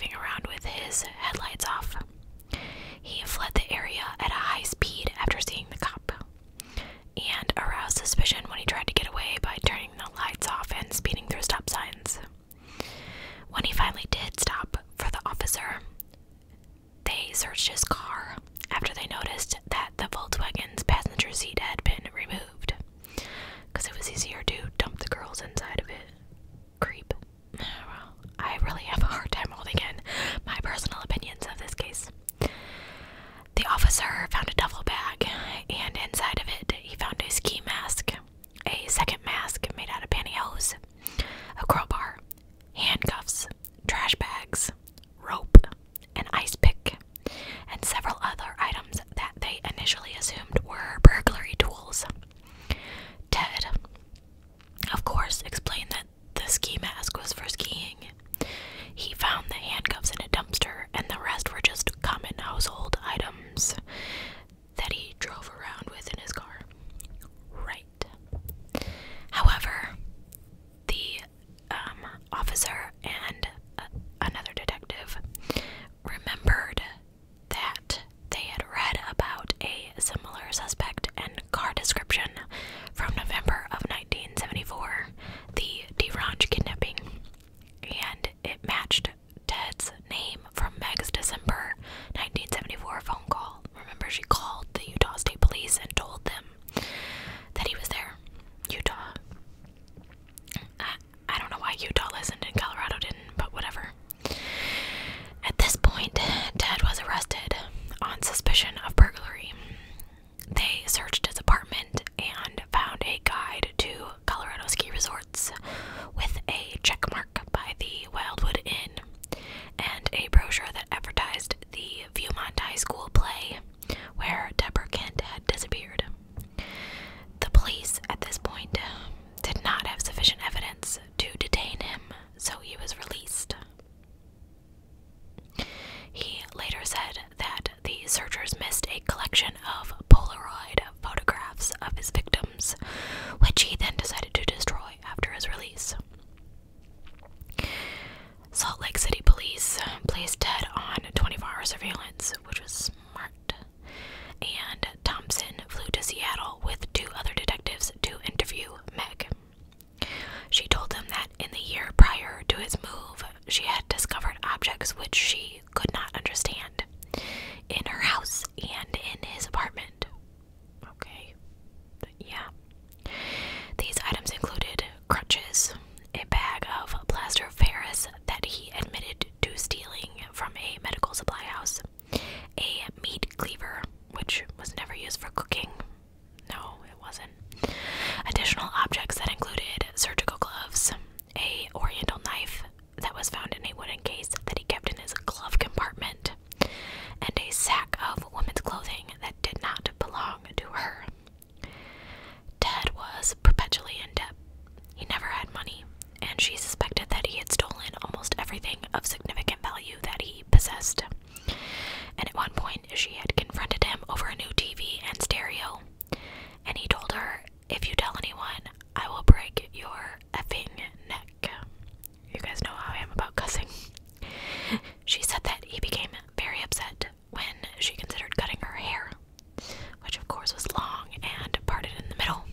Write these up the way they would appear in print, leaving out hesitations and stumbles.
driving around with his headlights off. He fled the area at a high speed after seeing the cop, and aroused suspicion when he tried to get away by turning the lights off and speeding through stop signs. When he finally did stop for the officer, they searched his car after they noticed that the Volkswagen's passenger seat had been removed, because it was easier to dump the girls inside of it. Creep. Well, I really have a hard time holding in my personal opinions of this case. The officer found a duffel bag, and inside of it, he found a ski mask, a second mask made out of pantyhose, a crowbar, handcuffs, trash bags, rope, an ice pick, and several other items that they initially assumed were burglary tools. Ted, of course, explained that the ski mask was for skiing. He found the handcuffs in a dumpster, and the rest were just common household items that he drove around with in his car. Right. However, the officer and another detective remembered that they had read about a similar suspect and car description from November of 1974, the DeRange kidnapping, and it matched Ted's name from Meg's December 1974 phone call. Remember, she called the Utah State Police and told them that he was there. Utah. I don't know why Utah listened and Colorado didn't, but whatever. At this point, Ted was arrested on suspicion of burglary. They searched his apartment and found a guide to Colorado ski resorts with a check mark by the Wildwood Inn and a brochure that advertised the Viewmont High School play where Deborah Kent had disappeared. The police at this point did not have sufficient evidence to detain him, so he was released. He later said that the searchers missed a collection of Polaroid photographs of his victims, which he then decided to destroy after his release. Salt Lake City police placed Ted on 24-hour surveillance, which was smart, and Thompson flew to Seattle with 2 other detectives to interview Meg. She told them that in the year prior to his move, she had discovered objects which she could not understand in her house and in his apartment. Okay, yeah. These items included crutches, a bag of plaster of Paris that he admitted to stealing from a medical supply house, a meat cleaver, which was never used for cooking. No, it wasn't. Additional objects that included surgical gloves, a oriental knife that was found in a wooden case that he kept in his glove compartment, and a sack of women's clothing that did not belong to her. Ted was perpetually in debt. He never had money, and she suspected that he had stolen almost everything of significant value that he possessed. And at one point, she had confronted him over a new TV and stereo, and he told her, "If you tell anyone, I will break your effing neck." You guys know how I am about cussing. She said that he became very upset when she considered cutting her hair, which of course was long and parted in the middle,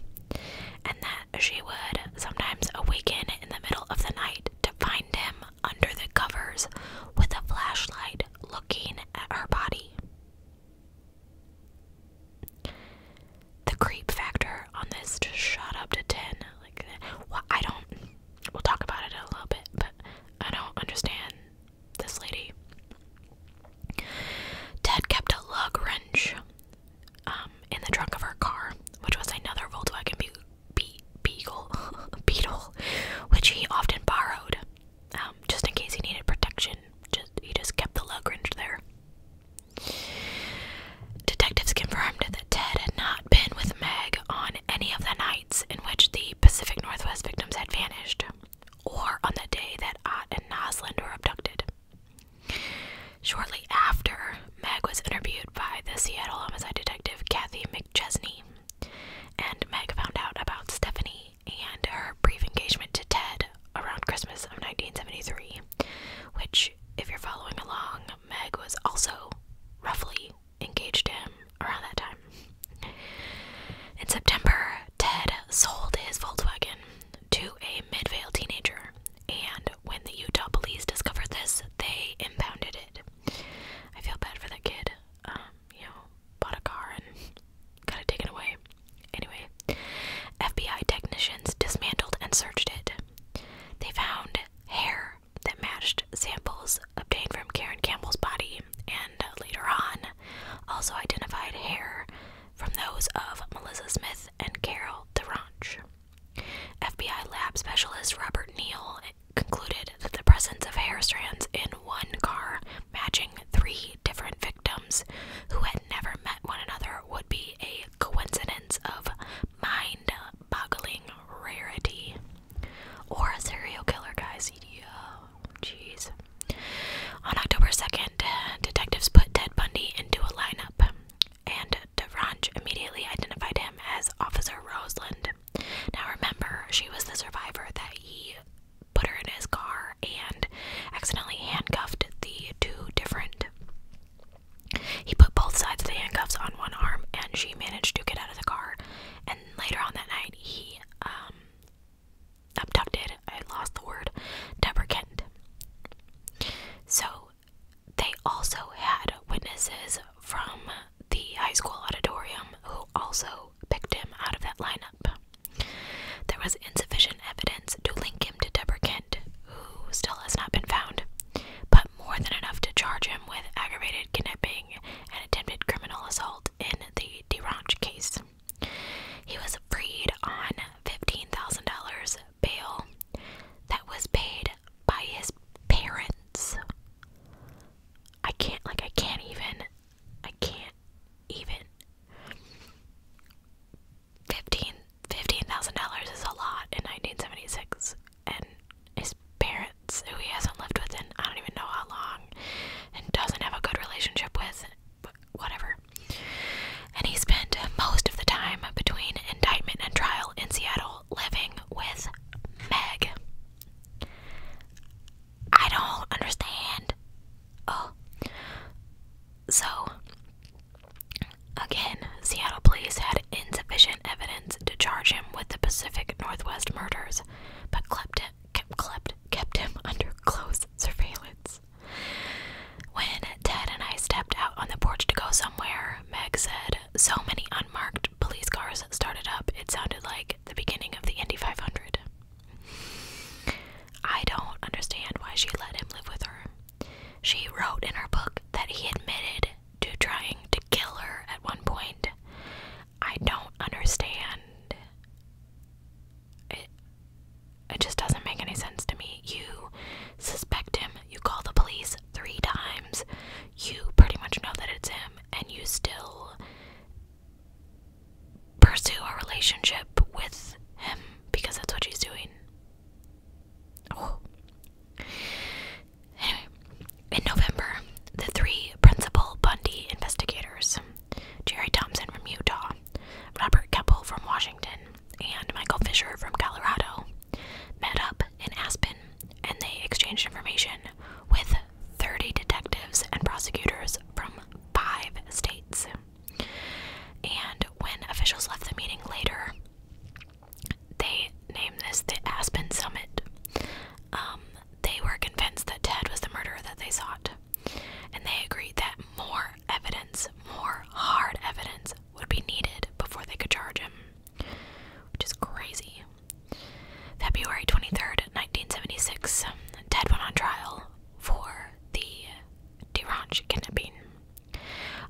and that she would sometimes awaken in the middle of the night to find him under the covers with a flashlight looking at her body. The creep factor on this just shot up to 10. Like, well, we'll talk about it in a little bit, but I don't understand this lady. Ted kept a lug wrench in the trunk of her car, which was another Volkswagen Beetle, which he often borrowed, just in case he needed protection. He just kept the lug wrench there. Detectives confirmed that Ted had not been with Meg on any of the nights in which the Pacific Northwest victims had vanished, or on the day that Ott and Nosland were abducted. Shortly after, Meg was interviewed by the Seattle homicide detective Kathy McChesney, and Meg found out about Stephanie and her brief engagement to Ted around Christmas of 1973, which, if you're following 2nd, detectives put Ted Bundy into a lineup, and DeVranch immediately identified him as Officer Roseland. Now remember, she was the survivor that he put her in his car and accidentally handcuffed the two different. He put both sides of the handcuffs on one arm, and she managed to get out of the car. And later on that night, he abducted, Deborah Kent. So they also had witnesses from the high school auditorium who also picked him out of that lineup. There was insufficient evidence to link him to Deborah Kent, who still has not been found, but more than enough to charge him with aggravated kidnapping and attempted criminal assault in the DeRanch case. He was freed on $15,000 bail that was paid by his parents. I can't even. $15,000 is a lot in 1976, and his parents, who he hasn't lived with in I don't even know how long, and doesn't have a good relationship with, but whatever. And he spent most of the time between indictment and trial in Seattle living with Meg. I don't understand. Oh. So, again, Seattle police had insufficient evidence to charge him with the Pacific Northwest murders, but kept him under close surveillance. When Ted and I stepped out on the porch to go somewhere, Meg said so many unmarked police cars started up, it sounded like the beginning of the Indy 500. I don't understand why she let him live with her. She wrote in her book that he admitted to trying to kill her at one point. I don't understand. It just doesn't make any sense to me. You suspect him, you call the police 3 times, you pretty much know that it's him, and you still pursue a relationship with him because that's what she's doing. Oh. Anyway, in November, the 3 principal Bundy investigators, Jerry Thompson from Utah, Robert Keppel from Washington, and Michael Fisher from Colorado, met up in Aspen, and they exchanged information with 30 detectives and prosecutors from 5 states. And when officials left the meeting later, they named this the Aspen Summit. They were convinced that Ted was the murderer that they sought, and they agreed that more evidence, more hard evidence, would be needed before they could charge him, which is crazy. February 23rd, 1976, Ted went on trial for the DeRanch kidnapping.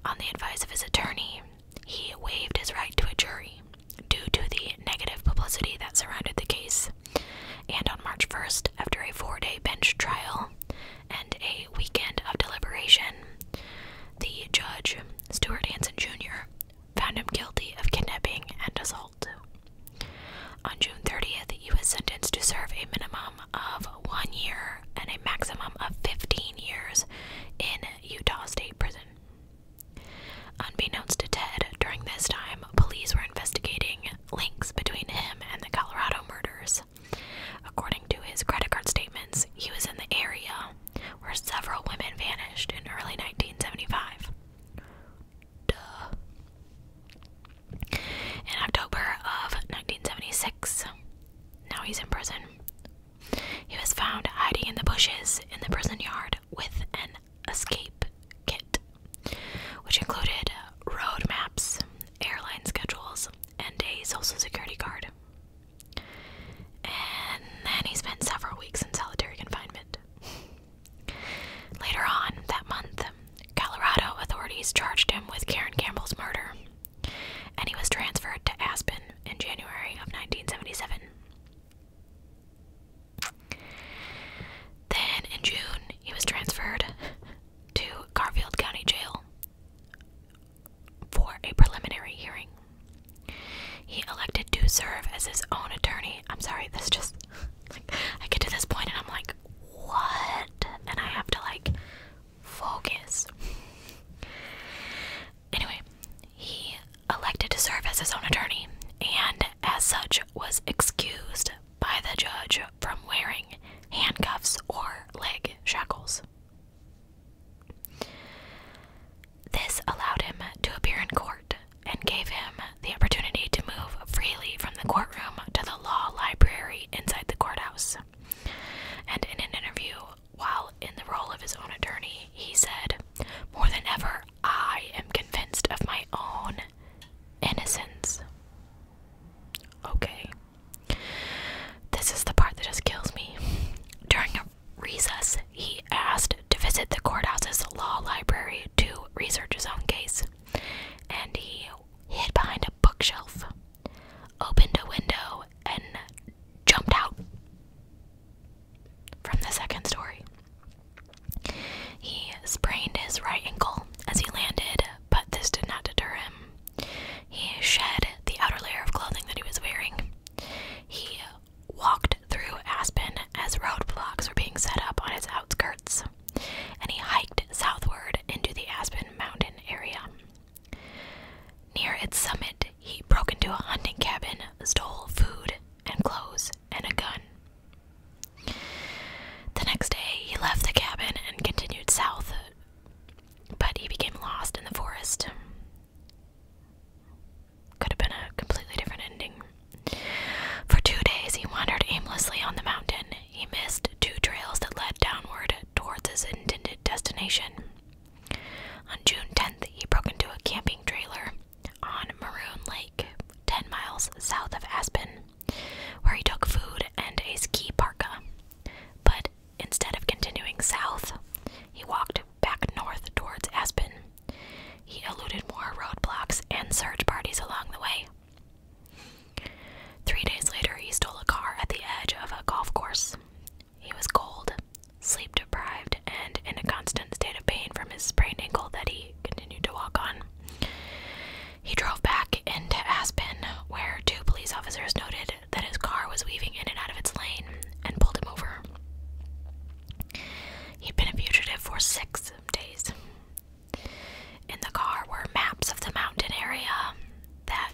On the advice of his attorney, he waived his right to a jury due to the negative publicity that surrounded the case. And on March 1st, after a 4-day bench trial and a weekend of deliberation, the judge, Stuart Hansen Jr., found him guilty of kidnapping and assault. On June 30th, he was sentenced to serve a minimum of 1 year and a maximum of 15 years in Utah State Prison. Unbeknownst to Ted, during this time, police were investigating links between him and the Colorado murders. According to his credit card statements, he was in the area where several women vanished in early 1975. Duh. In October of 1976, now he's in prison. He was found hiding in the bushes in the prison yard with an escape kit, which included road maps, airline schedules, and a social security card. And then he spent several weeks in solitary confinement. Later on that month, Colorado authorities charged him with Karen Campbell's murder, and he was transferred to Aspen in January of 1977. Then in June, he was transferred to destination. On June 10th, he broke into a camping trailer on Maroon Lake, 10 miles south of Aspen, where he took food and a ski parka. But instead of continuing south, he walked back north towards Aspen. He eluded more roadblocks and search parties along the way. 3 days later, he stole a car at the edge of a golf course. He was cold, sleep-deprived, and in a constant state of pain from his sprained ankle that he continued to walk on. He drove back into Aspen, where 2 police officers noted that his car was weaving in and out of its lane and pulled him over. He'd been a fugitive for 6 days. In the car were maps of the mountain area that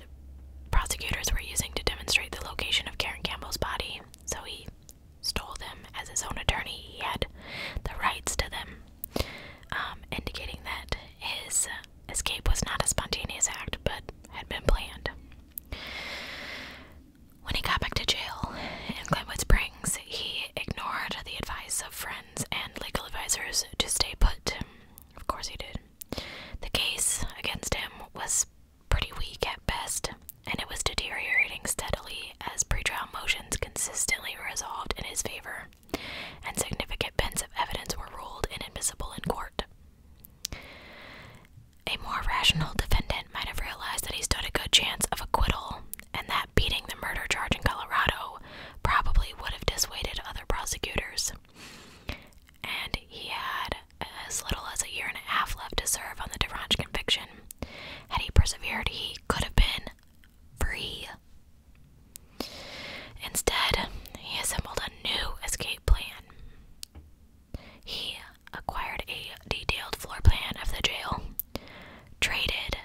prosecutors were using to demonstrate the location of Karen Campbell's body, so he stole them as his own attorney. He had the rights to them, indicating that his escape was not a spontaneous act, but had been planned. When he got back to jail in Glenwood Springs, he ignored the advice of friends and legal advisors to stay put. Of course he did. The case against him was pretty weak at best, and it was deteriorating steadily as pretrial motions consistently resolved in his favor, and significant bits of evidence were ruled inadmissible in court. A more rational defendant might have realized that he stood a good chance of acquittal, and that beating the murder charge in Colorado probably would have dissuaded other prosecutors. And he had as little as a year and a half left to serve on the DeRange conviction. Had he persevered, he could have been free. Instead, he assembled a new escape plan. He acquired a detailed floor plan of the jail, traded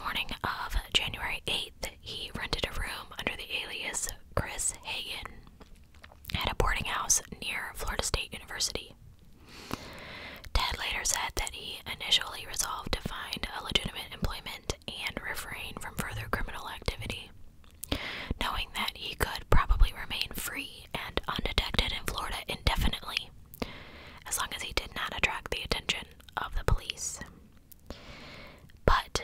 morning of January 8th, he rented a room under the alias Chris Hagen at a boarding house near Florida State University. Ted later said that he initially resolved to find a legitimate employment and refrain from further criminal activity, knowing that he could probably remain free and undetected in Florida indefinitely, as long as he did not attract the attention of the police. But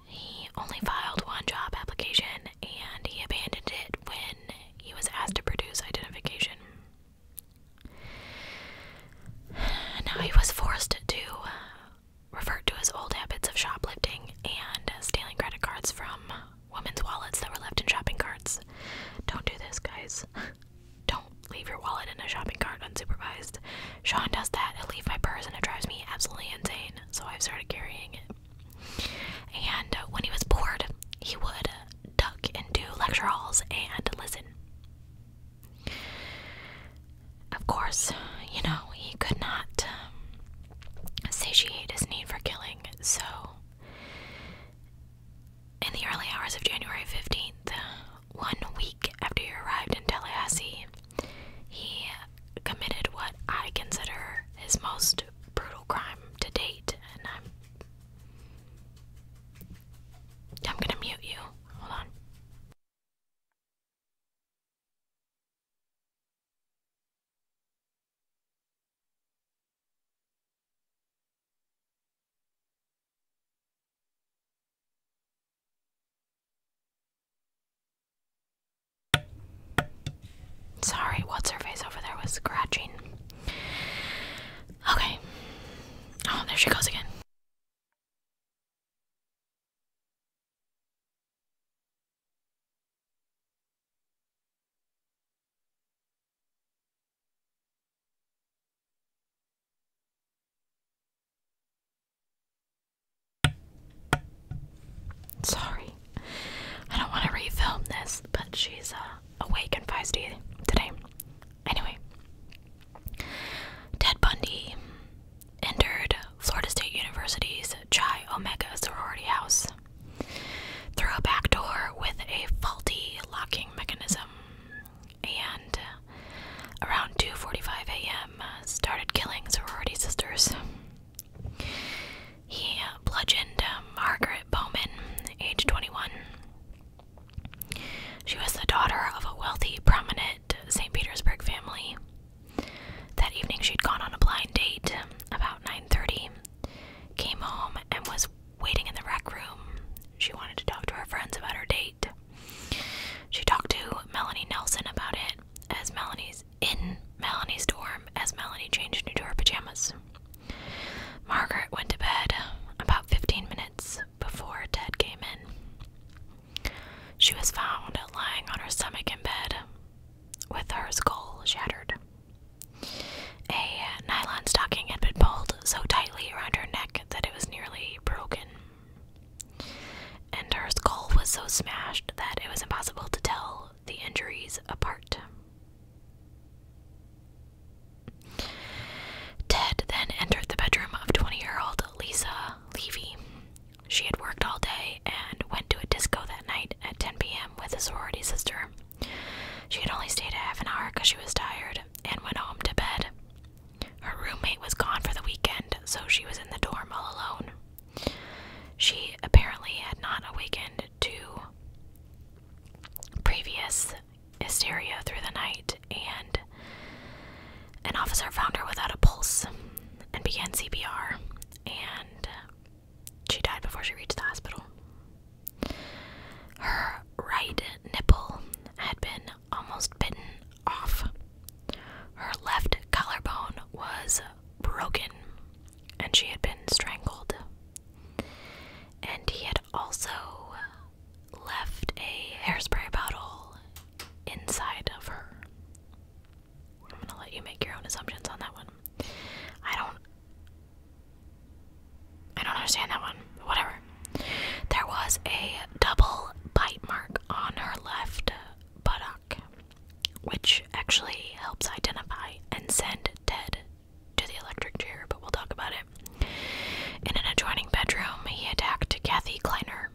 he only filed one job application, and he abandoned it when he was asked to produce identification. Now he was forced to revert to his old habits of shoplifting and stealing credit cards from women's wallets that were left in shopping carts. Don't do this, guys. Don't leave your wallet in a shopping cart unsupervised. Sean does that. He'll leave my purse and it drives me absolutely insane, so I've started carrying it. And when he was bored, he would duck into lecture halls and listen. Of course, he could not satiate his need for killing, so in the early hours of January 15th, 1 week after he arrived in Tallahassee, he committed what I consider his most brutal crime to date, and I'm gonna mute you. Hold on. Sorry, what's her face over there was scratching. Okay. Oh, there she goes again. Sorry. I don't want to refilm this, but she's awake and feisty today. Anyway, Ted Bundy entered Florida State University's Chi Omega sorority house through a back door with a faulty locking mechanism, and around 2:45 a.m. Started killing sorority sisters. He bludgeoned Margaret Bowman, age 21. She was the daughter of a wealthy, prominent St. Petersburg family. That evening she'd gone on a blind date about 9:30, came home and was waiting in the rec room. She wanted to talk to her friends about her date. She talked to Melanie Nelson about it as in Melanie's dorm as Melanie changed into her pajamas. Margaret went to bed about 15 minutes before Ted came in. She was found lying on her stomach in bed with her skull shattered. A nylon stocking had been pulled so tightly around her neck that it was nearly broken, and her skull was so smashed that it was impossible to tell the injuries apart. Ted then entered the bedroom of 20-year-old Lisa Levy. She had worked all day and went to a disco that night at 10 p.m. with a sorority sister. She had only stayed a half an hour because she was tired and went home to bed. Her roommate was gone for the weekend, so she was in the dorm all alone. She apparently had not awakened to previous hysteria through the night, and an officer found her without a pulse and began CPR, and she died before she reached the hospital. Her right nipple had been almost bitten off. Her left collarbone was broken, and she had been strangled. And he had also left a hairspray bottle inside of her. I'm gonna let you make your own assumptions on that one. I don't understand that one, but whatever. There was a double bite mark on her left buttock, which actually helps identify and send Ted to the electric chair, but we'll talk about it. In an adjoining bedroom, he attacked Kathy Kleiner,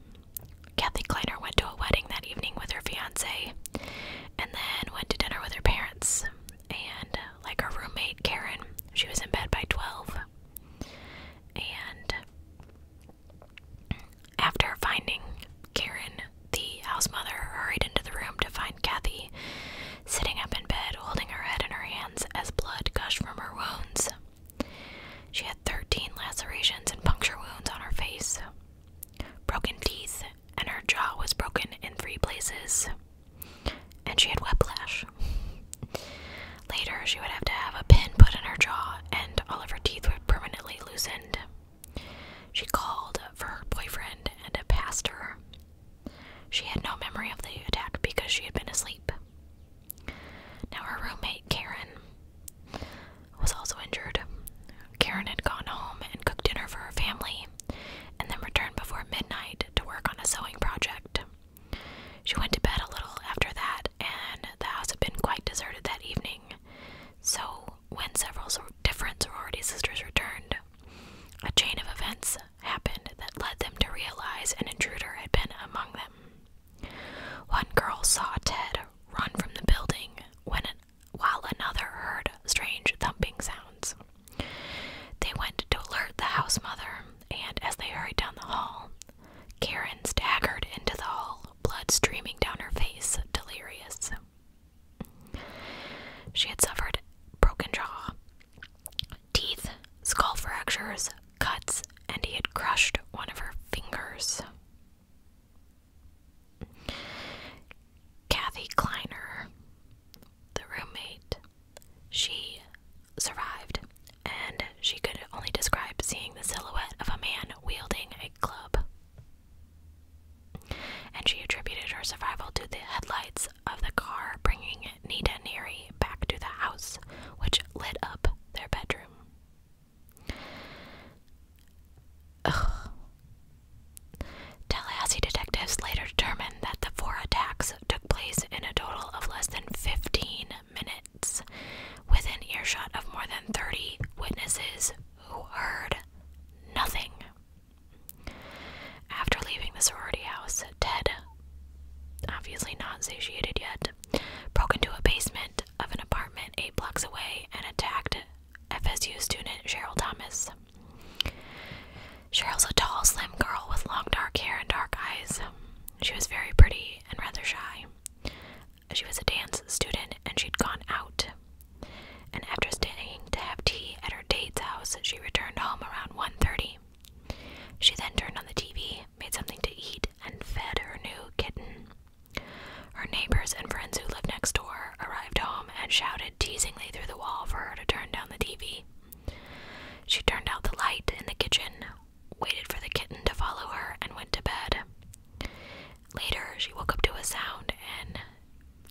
and she had whiplash. Later, she would have to have a pin put in her jaw, and all of her teeth were permanently loosened. She called for her boyfriend and a pastor. She had no memory of the attack because she had been asleep. Now, her roommate, Karen, was also injured. Karen had gone home and cooked dinner for her family, and then returned before midnight to work on a sewing project. She went to bed a little after that, and the house had been quite deserted that evening. So, when several different sorority sisters returned, a chain of events happened that led them to realize an intruder had been among them. One girl saw Ted run from the building while another heard strange thumping sounds. They went to alert the house mother, and as they hurried down the hall, Karen staggered into the hall, blood streaming down her face, delirious. She had suffered broken jaw, teeth, skull fractures, cuts, and he had crushed one of her fingers. Kathy Kleiner, the roommate, she survived, and she could only describe seeing the silhouette of a man wielding a club. And she attributed her survival to the headlights of the car bringing Nita Neary back to the house, which lit up their bedroom. Ugh. Tallahassee detectives later determined that the 4 attacks took place in a total of less than 15 minutes, within earshot of more than 30 witnesses who heard nothing. After leaving the sorority house, Ted, obviously not satiated yet, broke into a basement of an apartment 8 blocks away and attacked FSU student Cheryl Thomas. Cheryl's a tall, slim girl with long dark hair and dark eyes. She was very pretty and rather shy. She was a dance student and she'd gone out. And after staying to have tea at her date's house, she returned home around 1:30. She then turned on the TV, made something to eat, and fed her new kitten. Her neighbors and friends who lived next door arrived home and shouted teasingly through the wall for her to turn down the TV. She turned out the light in the kitchen, waited for the kitten to follow her, and went to bed. Later, she woke up to a sound and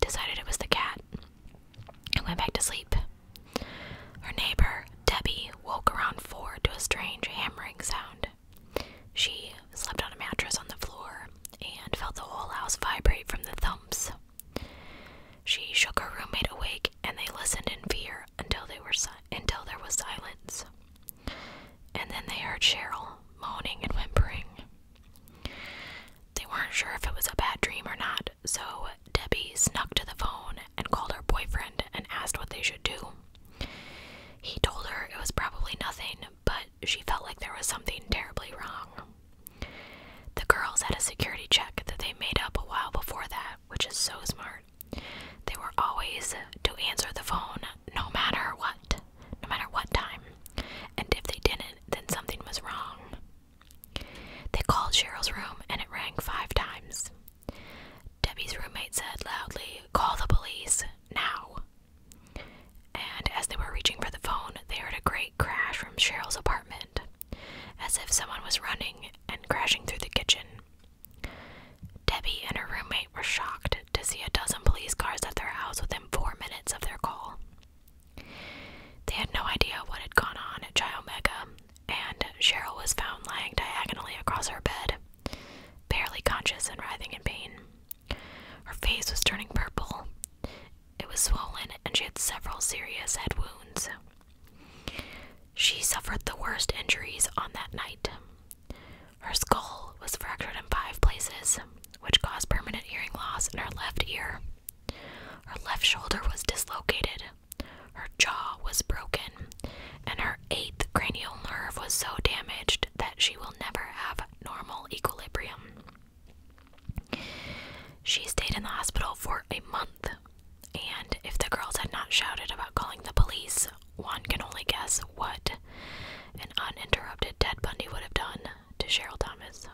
decided it was the cat and went back to sleep. Her neighbor, Debbie, woke around 4 to a strange hammering sound. She slept on a mattress on the floor and felt the whole house vibrate from the thumps. She shook her roommate awake, and they listened in fear until there was silence. And then they heard Cheryl moaning and whimpering. They weren't sure if it was a bad dream or not, so Debbie snuck to the phone and called her boyfriend and asked what they should do. He told her it was probably nothing, but she felt like there was something terribly wrong. The girls had a security check that they made up a while before that, which is so smart. They were always to answer the phone no matter what time, and if they didn't, then something was wrong. They called Cheryl's room and it rang 5 times. Debbie's roommate said loudly, "Call the police, now." And as they were reaching for the phone, they heard a great crash from Cheryl's apartment, as if someone was running and crashing through the kitchen. Debbie and her roommate were shocked to see a dozen police cars at their house within 4 minutes of their call. They had no idea what had gone on at Chi Omega, and Cheryl was found lying diagonally across her bed, barely conscious and writhing in pain. Her face was turning purple. It was swollen, and she had several serious head wounds. She suffered the worst injuries on that night. Her skull was fractured in 5 places, which caused permanent hearing loss in her left ear. Her left shoulder was dislocated. Her jaw was broken, and her 8th cranial nerve was so damaged that she will never have normal equilibrium. She stayed in the hospital for a month, and if the girls had not shouted about calling the police, one can only guess what an uninterrupted Ted Bundy would have done to Cheryl Thomas.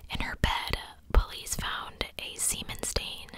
In her bed, police found a semen stain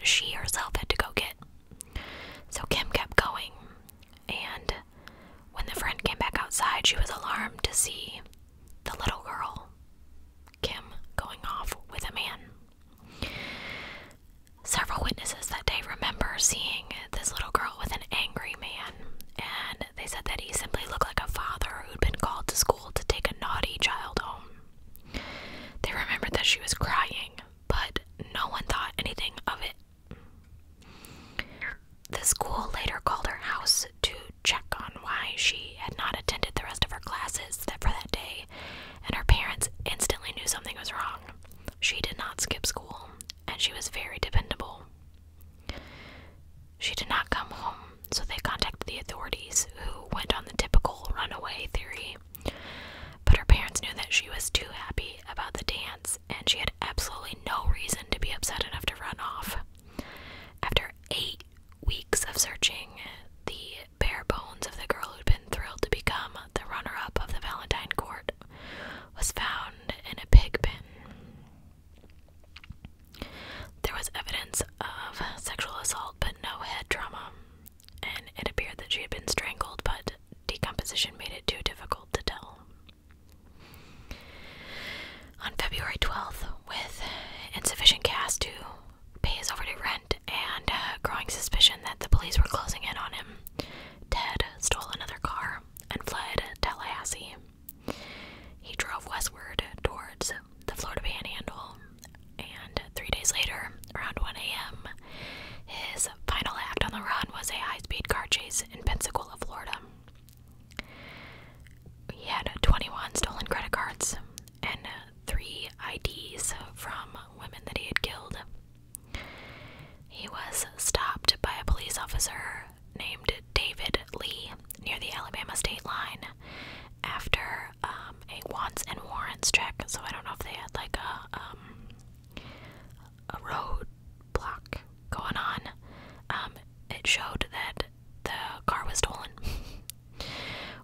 she herself had to go get. So Kim kept going, and when the friend came back outside, she was alarmed to see the little girl, Kim, going off with a man. Several witnesses that day remember seeing this little girl with an angry man, and they said that he simply looked like a father who'd been called to school to take a naughty child home. They remembered that she was crying, but no one thought anything of it. The school later called her house to check on why she had not attended the rest of her classes for that day, and her parents instantly knew something was wrong. She did not skip school, and she was very dependable. She did not come home, so they contacted the authorities, who went on the typical runaway theory. But her parents knew that she was too happy about the dance, and she had absolutely no reason to be upset enough to run off. After 8 weeks of searching, the bare bones of the girl who'd been thrilled to become the runner-up of the Valentine Court was found in a pig pen. There was evidence of sexual assault, but no head trauma, and it appeared that she had been strangled, but decomposition made it too difficult to tell. On February 12th, with insufficient cash to pay his overdue rent and growing suspicion that the police were closing in on him, Ted stole another car and fled Tallahassee. He drove westward towards the Florida Panhandle, and 3 days later, around 1 a.m., his final act on the run was a high-speed car chase in Pensacola, Florida. He had 21 stolen credit cards and 3 IDs from women that he had killed. He was stopped by a police officer named David Lee near the Alabama state line after a wants and warrants check. So I don't know if they had like a road block going on. It showed that the car was stolen.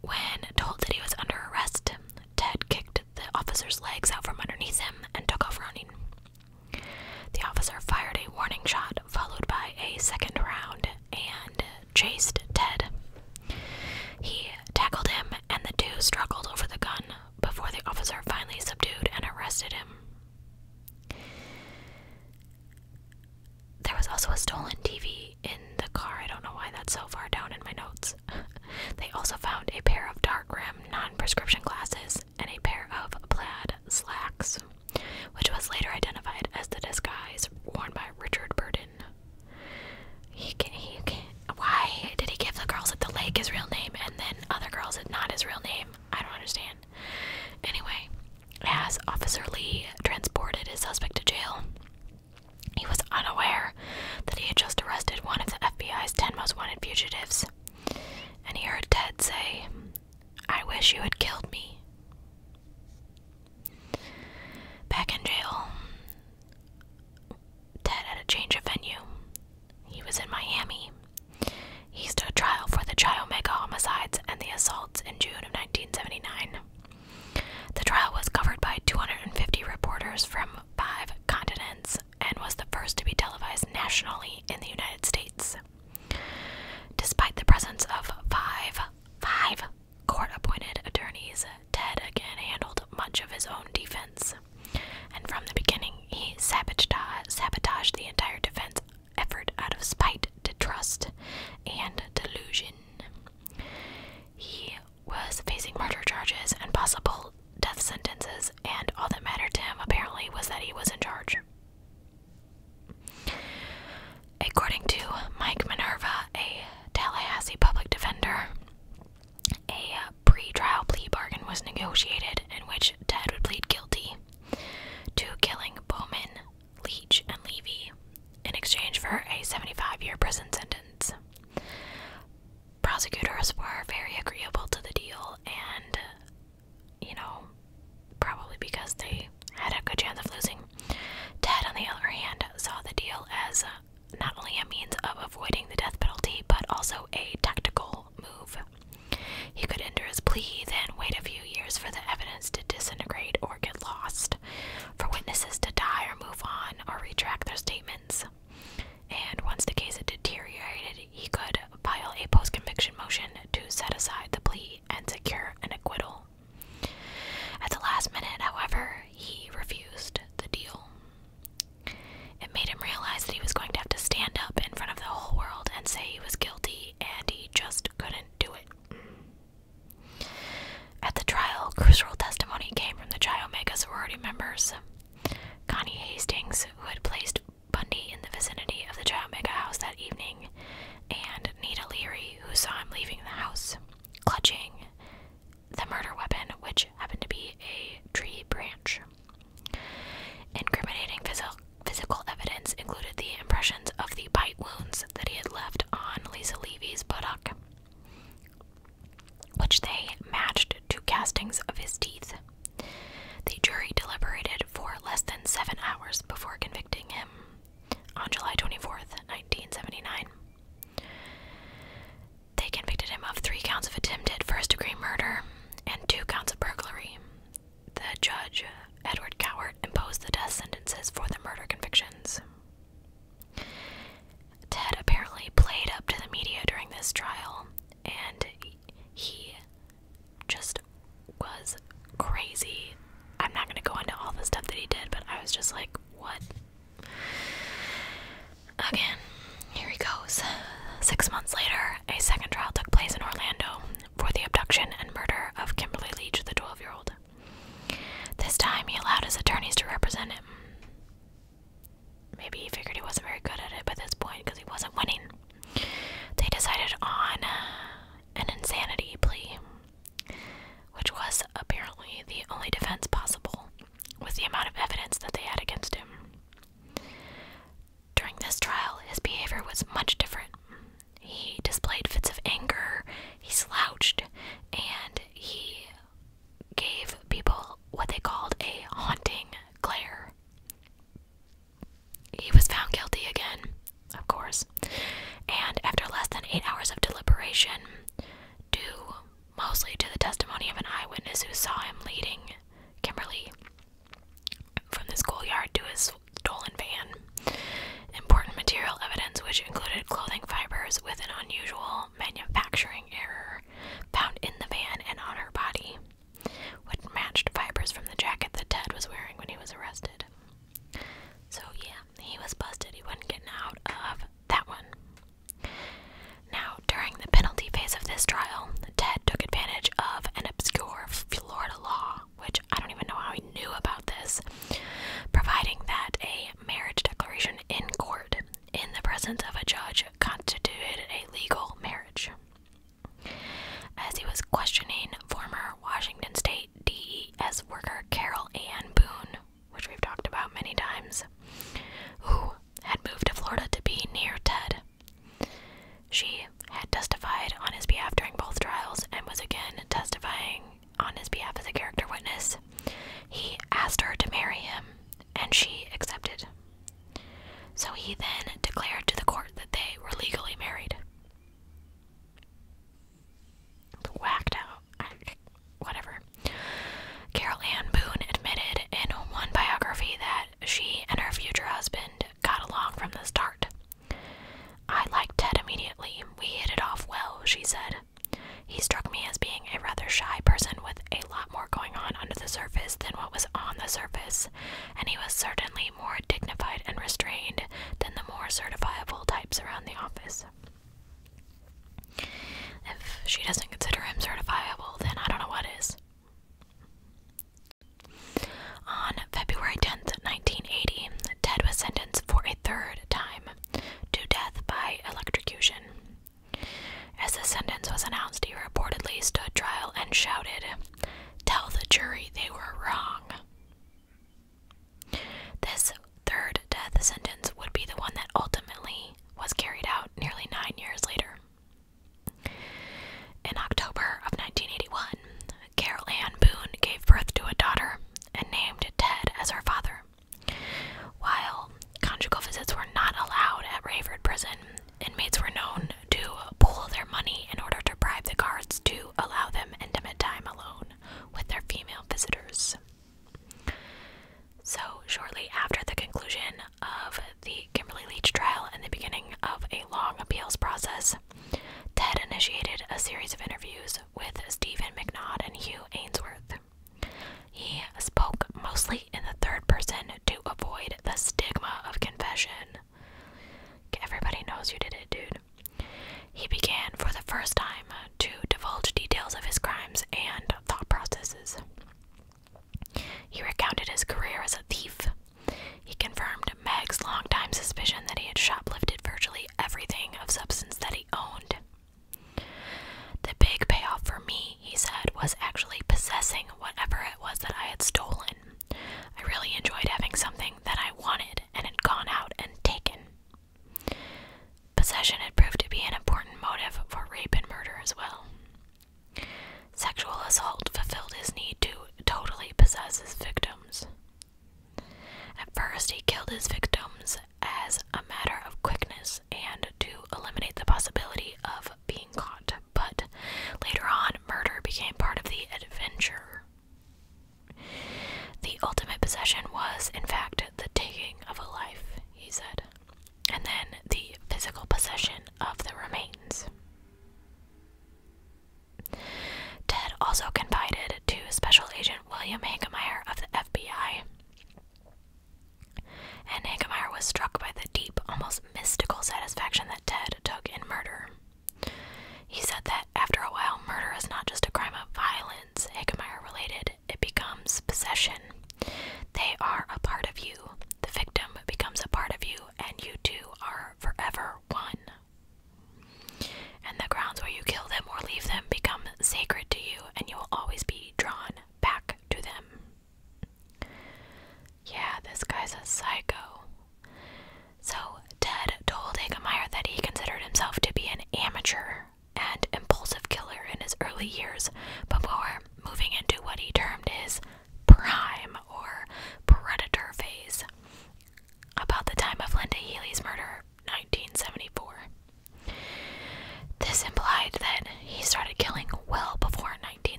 When told that he was under arrest, Ted kicked the officer's legs out from underneath him and took off running. The officer fired a warning shot, followed by a second round, and chased Ted. He tackled him, and the two struggled over the gun before the officer finally subdued and arrested him. There was also a stolen TV in the car. I don't know why that's so far down in my notes. They also found a pair of dark rim non-prescription glasses and a pair of plaid slacks, which was later identified as the disguise worn by Richard Burden. Why did he give the girls at the lake his real name and then other girls at not his real name? I don't understand. Anyway, as Officer Lee transported his suspect to jail, he was unaware that he had just arrested one of the FBI's 10 most wanted fugitives, and he heard Ted say, "I wish you had killed me." Back in jail, Ted had a change of venue. He was in Miami. He stood trial for the Chi Omega homicides and the assaults in June of 1979. The trial was covered by 250 reporters from 5 continents and was the first to be televised nationally in the United States. Despite the presence of five court-appointed attorneys, Ted again handled much of his own defense, and from the beginning he sabotaged the entire defense effort out of spite, distrust, and delusion. He was facing murder charges and possible death sentences, and all that mattered to him apparently was that he was in charge. According to Mike Minerva, a Tallahassee public defender, a pre-trial plea bargain was negotiated in which Ted would plead guilty to killing Bowman, Leach, and Levy in exchange for a 75-year prison sentence. Prosecutors were very agreeable to the deal, and, probably because they had a good chance of losing. Ted, on the other hand, saw the deal as not only a means of avoiding the death penalty, but also a tactical move. He could enter his plea, then wait a few years for the evidence to disintegrate or get lost, for witnesses to die or move on or retract their statements. this trial, and he just was crazy. I'm not going to go into all the stuff that he did, but I was just like, what? Again, here he goes. 6 months later, a second trial took place in Orlando for the abduction and murder of Kimberly Leach, the 12-year-old. This time, he allowed his attorneys to represent him. Maybe he figured he wasn't very good at it by this point because he wasn't winning. They decided on an insanity plea, which was apparently the only defense possible with the amount of evidence that they had against him. During this trial, his behavior was much different. He displayed fits of anger, he slouched, and he gave people what they called a haunting glare. He was found guilty again, of course, and after less than 8 hours of deliberation, due mostly to the testimony of an eyewitness who saw him leading Kimberly from the schoolyard to his stolen van, important material evidence, which included clothing fibers with an unusual manufacturing error found in the van and on her body, which matched fibers from the jacket that Ted was wearing when he was arrested. So yeah, he was busted. He wasn't getting out of that one. Now, during the penalty phase of this trial, Ted took advantage of an obscure Florida law, which I don't even know how he knew about this, providing that a marriage declaration in court in the presence of a judge constituted a legal marriage. As he was questioning former Washington State DES worker Carol Ann Boone, which we've talked about many times, who had moved to Florida to be near Ted. She had testified on his behalf during both trials and was again testifying on his behalf as a character witness. He asked her to marry him, and she accepted. So he then declared to the court that they were legally married. Whacked out. Whatever. Carol Ann Boone admitted in one biography that she and her future husband got along from the start. I liked Ted immediately. We hit it off well, she said. He struck me as being a rather shy person with a lot more going on under the surface than what was on the surface, and he was certainly more dignified and restrained than the more certifiable types around the office. If she doesn't consider him certifiable, then I don't know what is. On February 10th, 1980, Ted was sentenced for a third time to death by electrocution. As the sentence was announced, he reportedly stood trial and shouted, "Tell the jury they were wrong." This third death sentence would be the one that ultimately was carried out nearly 9 years later. In October of 1981, Carol Ann Boone gave birth to a daughter and named Ted as her father. While conjugal visits were not allowed at Rayford Prison, inmates were known to pool their money in order to bribe the guards to allow them intimate time alone with their female visitors. So, shortly after the conclusion of the Kimberly Leach trial and the beginning of a long appeals process, Ted initiated a series of interviews with Stephen McNaught and Hugh Ainsworth. He spoke mostly in the third person to avoid the stigma of confession. Everybody knows you did it, dude. He began for the first time to divulge details of his crimes and thought processes. He recounted his career as a thief. He confirmed Meg's longtime suspicion that he had shoplifted virtually everything of substance that he owned. The big payoff for me, he said, was actually possessing whatever it was that I had stolen. I really enjoyed having something that I wanted and had gone out and taken. Possession had proved to be an important motive for rape and murder as well. Sexual assault fulfilled his need to totally possess his victims. At first, he killed his victims as a matter of quickness and to eliminate the possibility of being caught, but later on, murder became part of the adventure. The ultimate possession was, in fact, the taking of a life, he said, and then the physical possession of the remains.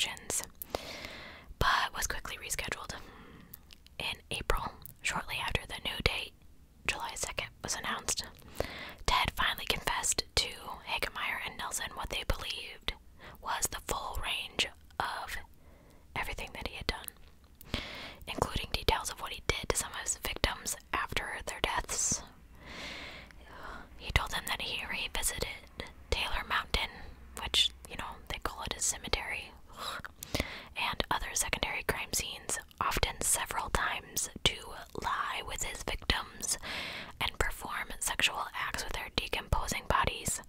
options, but was quickly rescheduled. In April, shortly after the new date, July 2nd, was announced, Ted finally confessed to Hagemeyer and Nelson what they believed was the full range of everything that he had done, including details of what he did to some of his victims after their deaths. He told them that he revisited Taylor Mountain, which, they call it a cemetery, and other secondary crime scenes, often several times, to lie with his victims and perform sexual acts with their decomposing bodies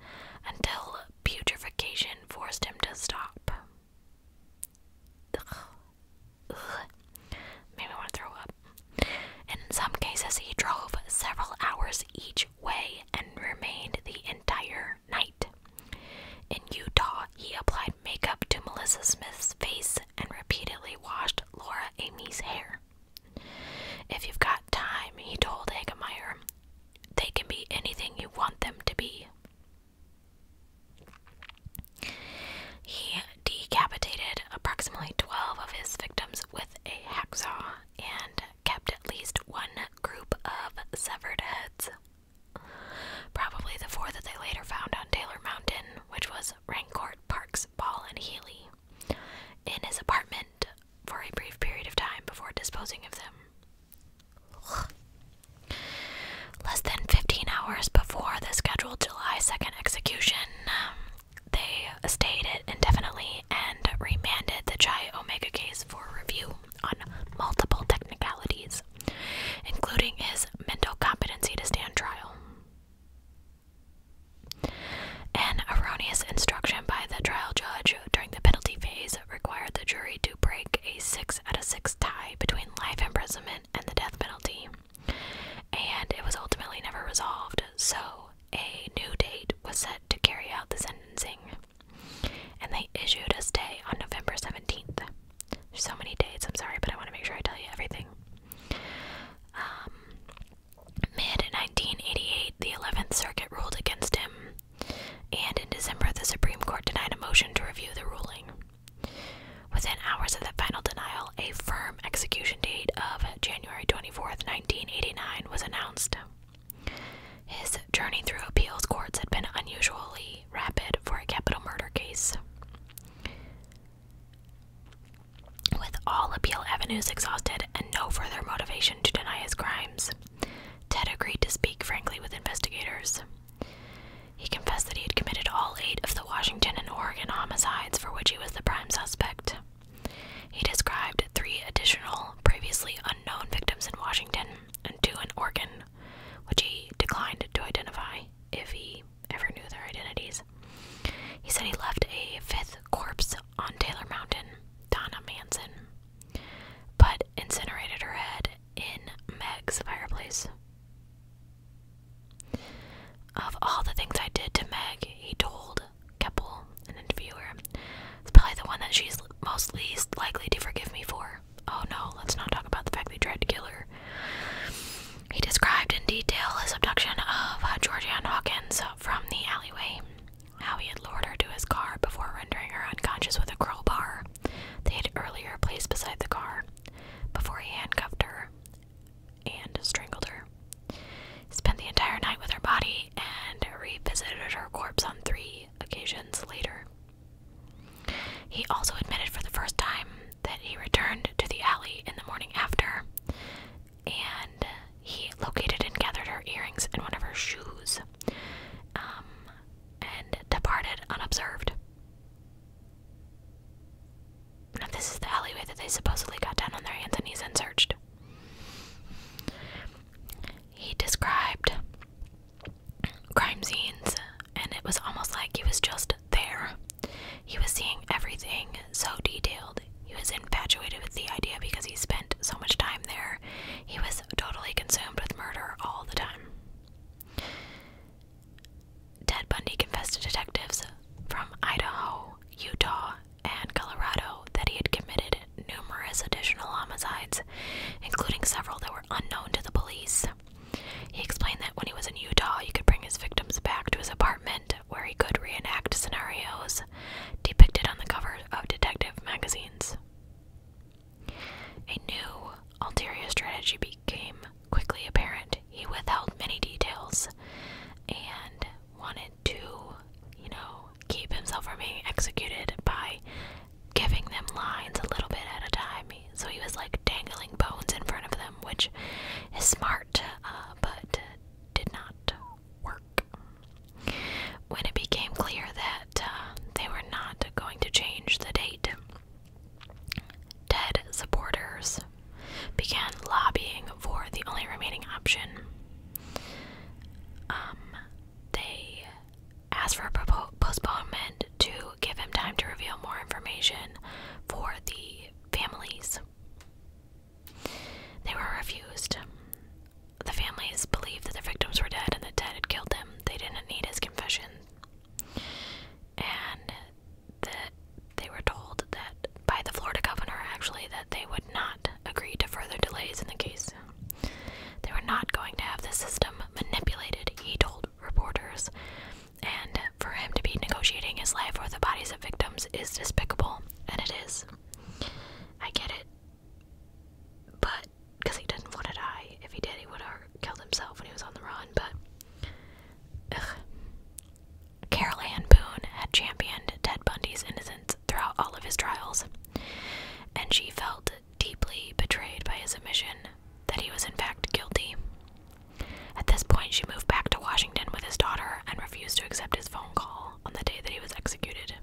until putrefaction forced him to stop. Ugh. Made me want to throw up. In some cases, he drove several hours each way and remained the entire night. In Utah, he applied makeup to Melissa Smith's face and repeatedly washed Laura Amy's hair. If you've got time, he told Hagemeyer, they can be anything you want them to be. He decapitated approximately 12 of his victims with a hacksaw and kept at least one group of severed heads. Probably the four that they later found on Taylor Mountain, which was Rancourt, Parks, Ball, and Healy, in his apartment for a brief period of time before disposing of them. Less than 15 hours before the scheduled July 2nd execution, they stayed it indefinitely and remanded the Chi Omega case for review on multiple technicalities, including his mental competency to stand trial. An erroneous instruction by the trial judge during the penalty phase required the jury to break a 6 out of 6 tie between life imprisonment and the death penalty, and it was ultimately never resolved, so a new date was set to carry out the sentencing, and they issued a stay on November 17th. There's so many dates, I'm sorry, but I want to make sure I tell you everything. Mid-1988, the 11th Circuit ruled against him, and in December, the Supreme Court denied a motion to review the ruling. Within hours of the final denial, a firm execution date of January 24th, 1989 was announced. His journey through appeals courts had been unusually rapid for a capital murder case. With all appeal avenues exhausted and no further motivation to deny his crimes, Ted agreed to speak frankly with investigators. He confessed that he had committed all 8 of the Washington and Oregon homicides for which he was the prime suspect. He described 3 additional, previously unknown victims in Washington and 2 in Oregon, which he declined to identify if he ever knew their identities. He said he left a 5th corpse on Taylor Mountain, Donna Manson, but incinerated her head in Meg's fireplace. Of all the things I did to Meg, he told Keppel, an interviewer, it's probably the one that she's most least likely to forgive me for. Oh no, let's not talk about the fact they tried to kill her. He described in detail his abduction of Georgianne Hawkins from the alleyway, how he had lured her to his car before rendering her unconscious with a crowbar they had earlier placed beside the car, before he handcuffed her and strangled her. He spent the entire night with her body and revisited her corpse on 3 occasions later. He also admitted for the first time that he returned to the alley in the morning after, and he located and gathered her earrings in one of her shoes, and departed unobserved. Now, this is the alleyway that they supposedly got down on their hands and knees and searched. He described crime scenes, and it was almost like he was just there. He was seeing everything so detailed. He was infatuated with the idea because he spent so much time there. He was totally consumed with murder all the time. Ted Bundy confessed to detectives from Idaho, Utah, and Colorado that he had committed numerous additional homicides, including several that were unknown to the police. He explained that when he was in Utah, he could bring his victims back to his apartment where he could reenact scenarios depicted on the cover of detective magazines. is despicable, and it is. I get it. But, because he didn't want to die. If he did, he would have killed himself when he was on the run, but... Ugh. Carol Ann Boone had championed Ted Bundy's innocence throughout all of his trials, and she felt deeply betrayed by his admission that he was in fact guilty. At this point, she moved back to Washington with his daughter and refused to accept his phone call on the day that he was executed.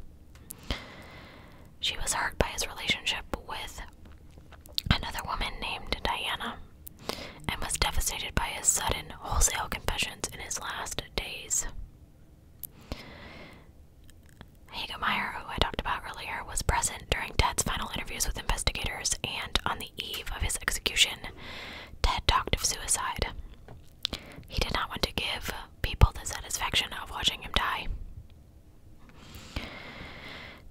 She was hurt by his relationship with another woman named Diana and was devastated by his sudden wholesale confessions in his last days. Hagemeyer, who I talked about earlier, was present during Ted's final interviews with investigators, and on the eve of his execution, Ted talked of suicide. He did not want to give people the satisfaction of watching him die.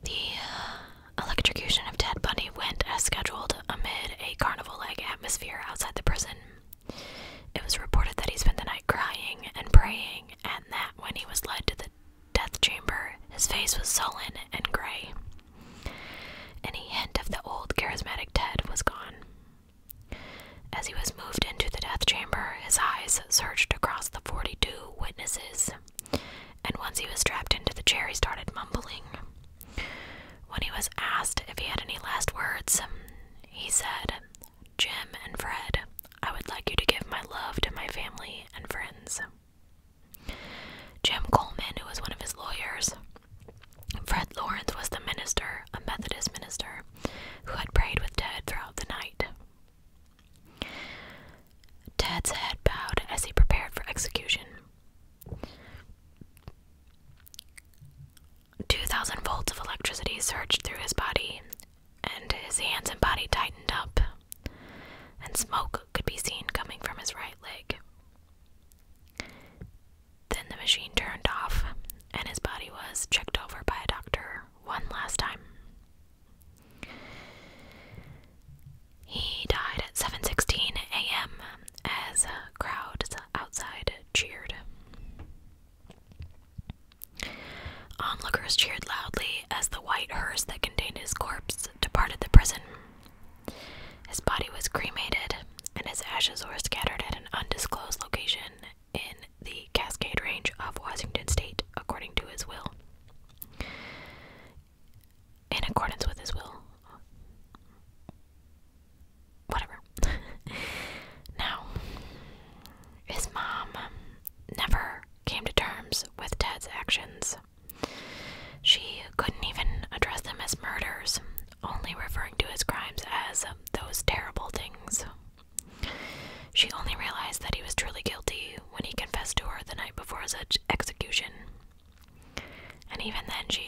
The electrocution of Ted Bundy went as scheduled amid a carnival-like atmosphere outside the prison. It was reported that he spent the night crying and praying, and that when he was led to the death chamber, his face was sullen and gray. Any hint of the old charismatic Ted was gone. As he was moved into the death chamber, his eyes searched across the 42 witnesses, and once he was strapped into the chair, he started mumbling. When he was asked if he had any last words, he said, "Jim and Fred, I would like you to give my love to my family and friends." Jim Coleman, who was one of his lawyers. Fred Lawrence was the minister, a Methodist minister, who had prayed with Ted throughout the night. Ted's head bowed as he prepared for execution. 2,000 volts of electricity surged through his body, and his hands and body tightened up, and smoke could be seen coming from his right leg. Then the machine turned off, and his body was checked over by a doctor one last time. He died at 7:16 a.m. as crowds outside cheered. Onlookers cheered loudly as the white hearse that contained his corpse departed the prison. His body was cremated, and his ashes were scattered at an undisclosed location in the Cascade Range of Washington State, according to his will. In accordance with his will. Whatever. Now, his mom never came to terms with Ted's actions. She couldn't even address them as murders, only referring to his crimes as those terrible things. She only realized that he was truly guilty when he confessed to her the night before his execution. And even then, she